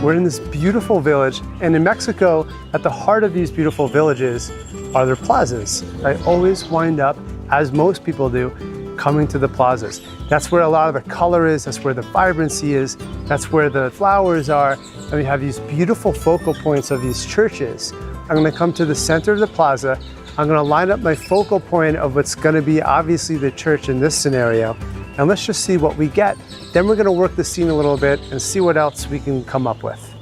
We're in this beautiful village, and in Mexico, at the heart of these beautiful villages are their plazas. I always wind up, as most people do, coming to the plazas. That's where a lot of the color is, that's where the vibrancy is, that's where the flowers are, and we have these beautiful focal points of these churches. I'm gonna come to the center of the plaza. I'm gonna line up my focal point of what's gonna be obviously the church in this scenario, and let's just see what we get. Then we're gonna work the scene a little bit and see what else we can come up with.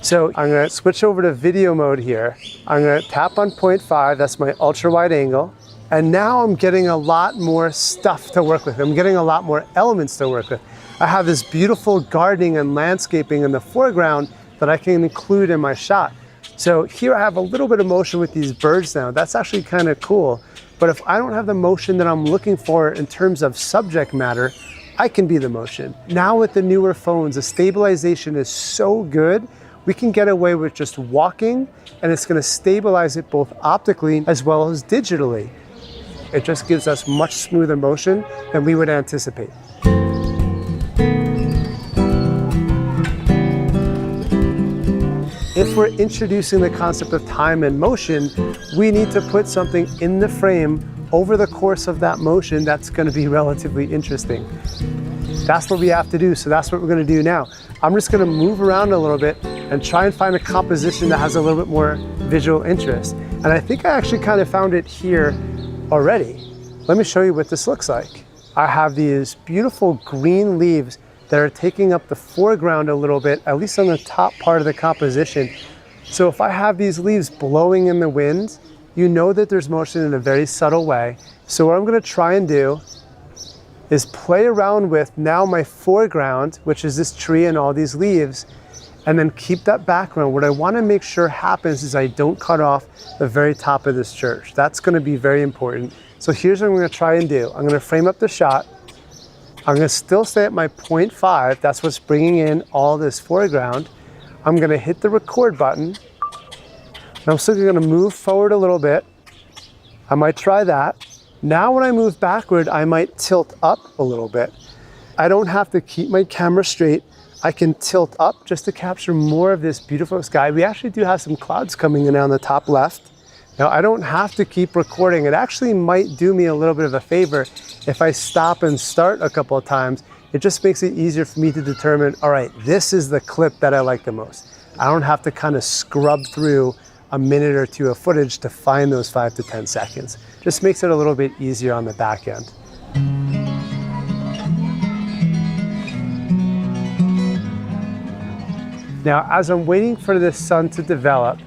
So I'm gonna switch over to video mode here. I'm gonna tap on 0.5, that's my ultra wide angle. And now I'm getting a lot more stuff to work with. I'm getting a lot more elements to work with. I have this beautiful gardening and landscaping in the foreground that I can include in my shot. So here I have a little bit of motion with these birds now. That's actually kind of cool. But if I don't have the motion that I'm looking for in terms of subject matter, I can be the motion. Now with the newer phones, the stabilization is so good, we can get away with just walking, and it's gonna stabilize it both optically as well as digitally. It just gives us much smoother motion than we would anticipate. If we're introducing the concept of time and motion, we need to put something in the frame over the course of that motion that's going to be relatively interesting. That's what we have to do, so that's what we're going to do now. I'm just going to move around a little bit and try and find a composition that has a little bit more visual interest. And I think I actually kind of found it here already. Let me show you what this looks like. I have these beautiful green leaves that are taking up the foreground a little bit, at least on the top part of the composition. So if I have these leaves blowing in the wind, you know that there's motion in a very subtle way. So what I'm gonna try and do is play around with now my foreground, which is this tree and all these leaves, and then keep that background. What I wanna make sure happens is I don't cut off the very top of this church. That's gonna be very important. So here's what I'm gonna try and do. I'm gonna frame up the shot. I'm gonna still stay at my 0.5. That's what's bringing in all this foreground. I'm gonna hit the record button. I'm still gonna move forward a little bit. I might try that. Now when I move backward, I might tilt up a little bit. I don't have to keep my camera straight. I can tilt up just to capture more of this beautiful sky. We actually do have some clouds coming in on the top left. Now I don't have to keep recording. It actually might do me a little bit of a favor if I stop and start a couple of times. It just makes it easier for me to determine, all right, this is the clip that I like the most. I don't have to kind of scrub through a minute or two of footage to find those 5 to 10 seconds. Just makes it a little bit easier on the back end. Now, as I'm waiting for this sun to develop,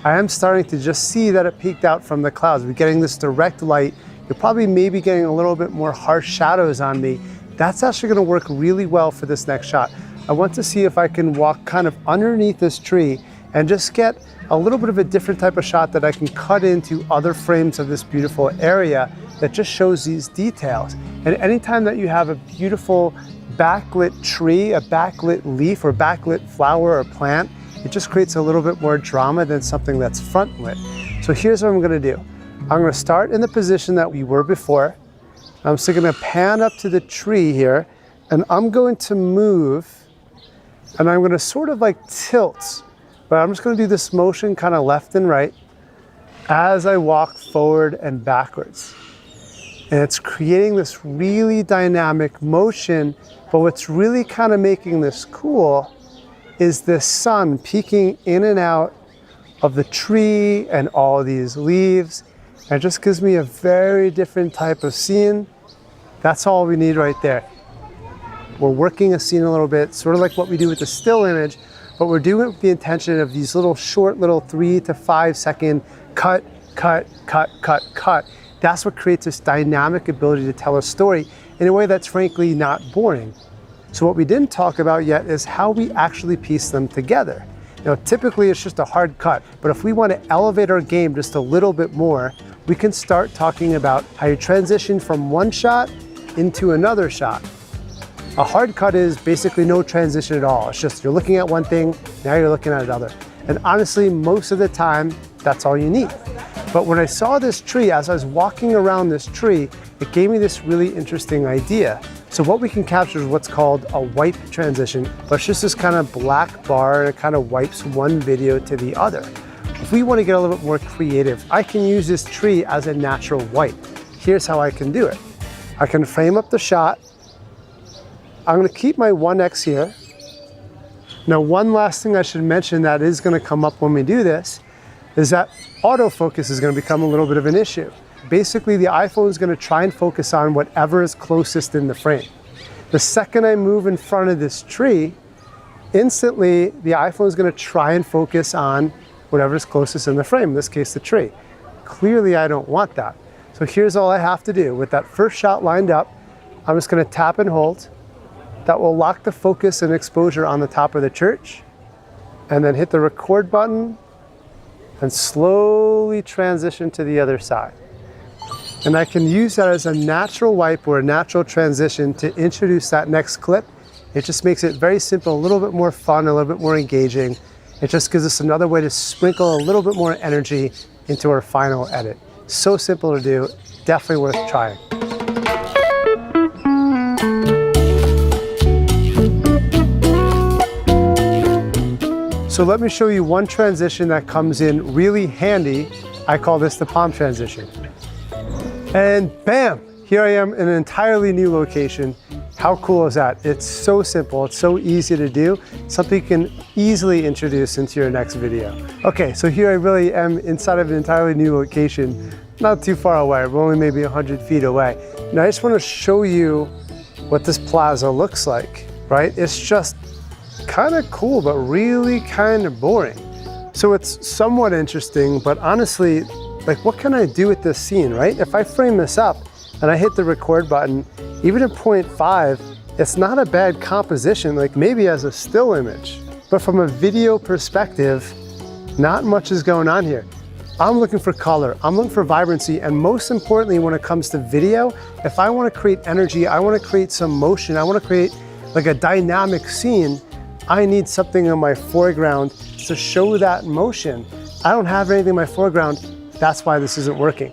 I am starting to just see that it peeked out from the clouds. We're getting this direct light. You're probably maybe getting a little bit more harsh shadows on me. That's actually gonna work really well for this next shot. I want to see if I can walk kind of underneath this tree and just get a little bit of a different type of shot that I can cut into other frames of this beautiful area that just shows these details. And anytime that you have a beautiful backlit tree, a backlit leaf or backlit flower or plant, it just creates a little bit more drama than something that's front lit. So here's what I'm gonna do. I'm gonna start in the position that we were before. I'm still gonna pan up to the tree here, and I'm going to move, and I'm gonna sort of like tilt, but I'm just gonna do this motion kind of left and right as I walk forward and backwards. And it's creating this really dynamic motion, but what's really kind of making this cool is the sun peeking in and out of the tree and all these leaves. And it just gives me a very different type of scene. That's all we need right there. We're working a scene a little bit, sort of like what we do with the still image, but we're doing it with the intention of these little short, little 3 to 5 second cut, cut, cut, cut, cut. That's what creates this dynamic ability to tell a story in a way that's frankly not boring. So what we didn't talk about yet is how we actually piece them together. Now, typically it's just a hard cut, but if we want to elevate our game just a little bit more, we can start talking about how you transition from one shot into another shot. A hard cut is basically no transition at all. It's just you're looking at one thing, now you're looking at another. And honestly, most of the time, that's all you need. But when I saw this tree, as I was walking around this tree, it gave me this really interesting idea. So So what we can capture is what's called a wipe transition, but it's just this kind of black bar and it kind of wipes one video to the other. If we want to get a little bit more creative, I can use this tree as a natural wipe. Here's how I can do it. I can frame up the shot. I'm going to keep my 1x here. Now, one last thing I should mention that is going to come up when we do this is that autofocus is going to become a little bit of an issue. Basically, the iPhone is going to try and focus on whatever is closest in the frame. The second I move in front of this tree, instantly the iPhone is going to try and focus on whatever is closest in the frame, in this case the tree. Clearly I don't want that. So here's all I have to do. With that first shot lined up, I'm just going to tap and hold. That will lock the focus and exposure on the top of the church, and then hit the record button and slowly transition to the other side. And I can use that as a natural wipe or a natural transition to introduce that next clip. It just makes it very simple, a little bit more fun, a little bit more engaging. It just gives us another way to sprinkle a little bit more energy into our final edit. So simple to do, definitely worth trying. So let me show you one transition that comes in really handy. I call this the palm transition. And bam, here I am in an entirely new location. How cool is that? It's so simple, it's so easy to do, something you can easily introduce into your next video. Okay, so here I really am inside of an entirely new location, not too far away, we're only maybe 100 feet away. Now I just want to show you what this plaza looks like, right? It's just kind of cool, but really kind of boring. So it's somewhat interesting, but honestly, like what can I do with this scene, right? If I frame this up and I hit the record button, even at 0.5, it's not a bad composition, like maybe as a still image. But from a video perspective, not much is going on here. I'm looking for color, I'm looking for vibrancy, and most importantly, when it comes to video, if I want to create energy, I want to create some motion, I want to create like a dynamic scene, I need something in my foreground to show that motion. I don't have anything in my foreground, that's why this isn't working.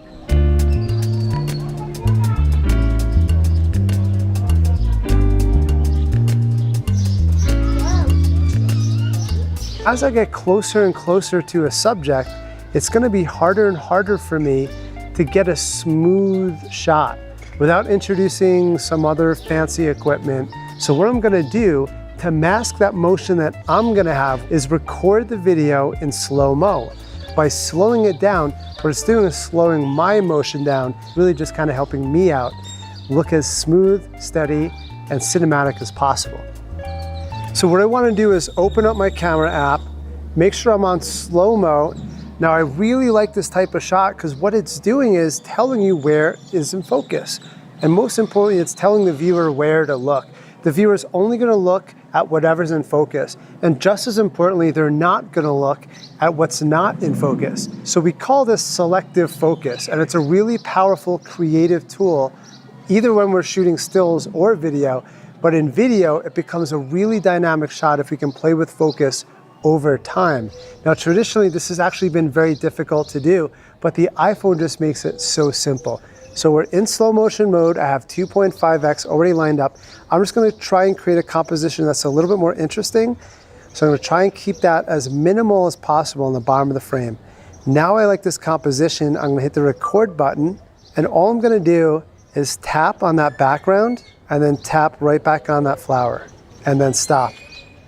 As I get closer and closer to a subject, it's going to be harder and harder for me to get a smooth shot without introducing some other fancy equipment. So what I'm going to do to mask that motion that I'm going to have is record the video in slow-mo. By slowing it down, what it's doing is slowing my motion down, really just kind of helping me out look as smooth, steady, and cinematic as possible. So what I want to do is open up my camera app, make sure I'm on slow-mo. Now I really like this type of shot because what it's doing is telling you where is in focus. And most importantly, it's telling the viewer where to look. The viewer's only going to look at whatever's in focus. And just as importantly, they're not going to look at what's not in focus. So we call this selective focus, and it's a really powerful creative tool, either when we're shooting stills or video. But in video, it becomes a really dynamic shot if we can play with focus over time. Now, traditionally, this has actually been very difficult to do, but the iPhone just makes it so simple. So we're in slow motion mode. I have 2.5x already lined up. I'm just going to try and create a composition that's a little bit more interesting. So I'm going to try and keep that as minimal as possible in the bottom of the frame. Now I like this composition. I'm going to hit the record button, and all I'm going to do is tap on that background and then tap right back on that flower and then stop.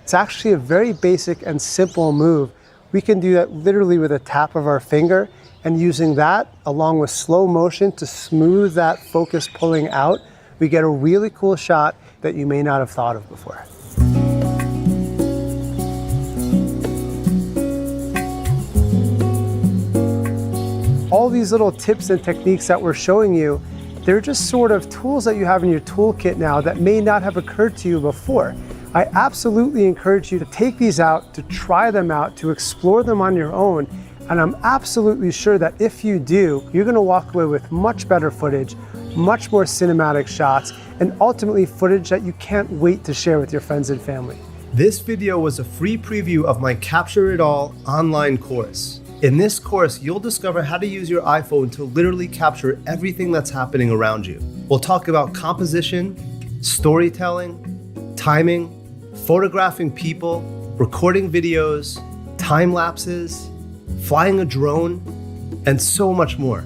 It's actually a very basic and simple move. We can do that literally with a tap of our finger, and using that along with slow motion to smooth that focus pulling out, we get a really cool shot that you may not have thought of before. All these little tips and techniques that we're showing you, they're just sort of tools that you have in your toolkit now that may not have occurred to you before. I absolutely encourage you to take these out, to try them out, to explore them on your own. And I'm absolutely sure that if you do, you're going to walk away with much better footage, much more cinematic shots, and ultimately footage that you can't wait to share with your friends and family. This video was a free preview of my Capture It All online course. In this course, you'll discover how to use your iPhone to literally capture everything that's happening around you. We'll talk about composition, storytelling, timing, photographing people, recording videos, time lapses, flying a drone, and so much more.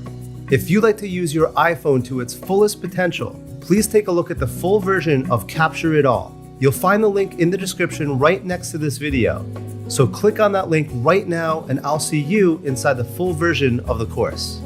If you'd like to use your iPhone to its fullest potential, please take a look at the full version of Capture It All. You'll find the link in the description right next to this video. So click on that link right now and I'll see you inside the full version of the course.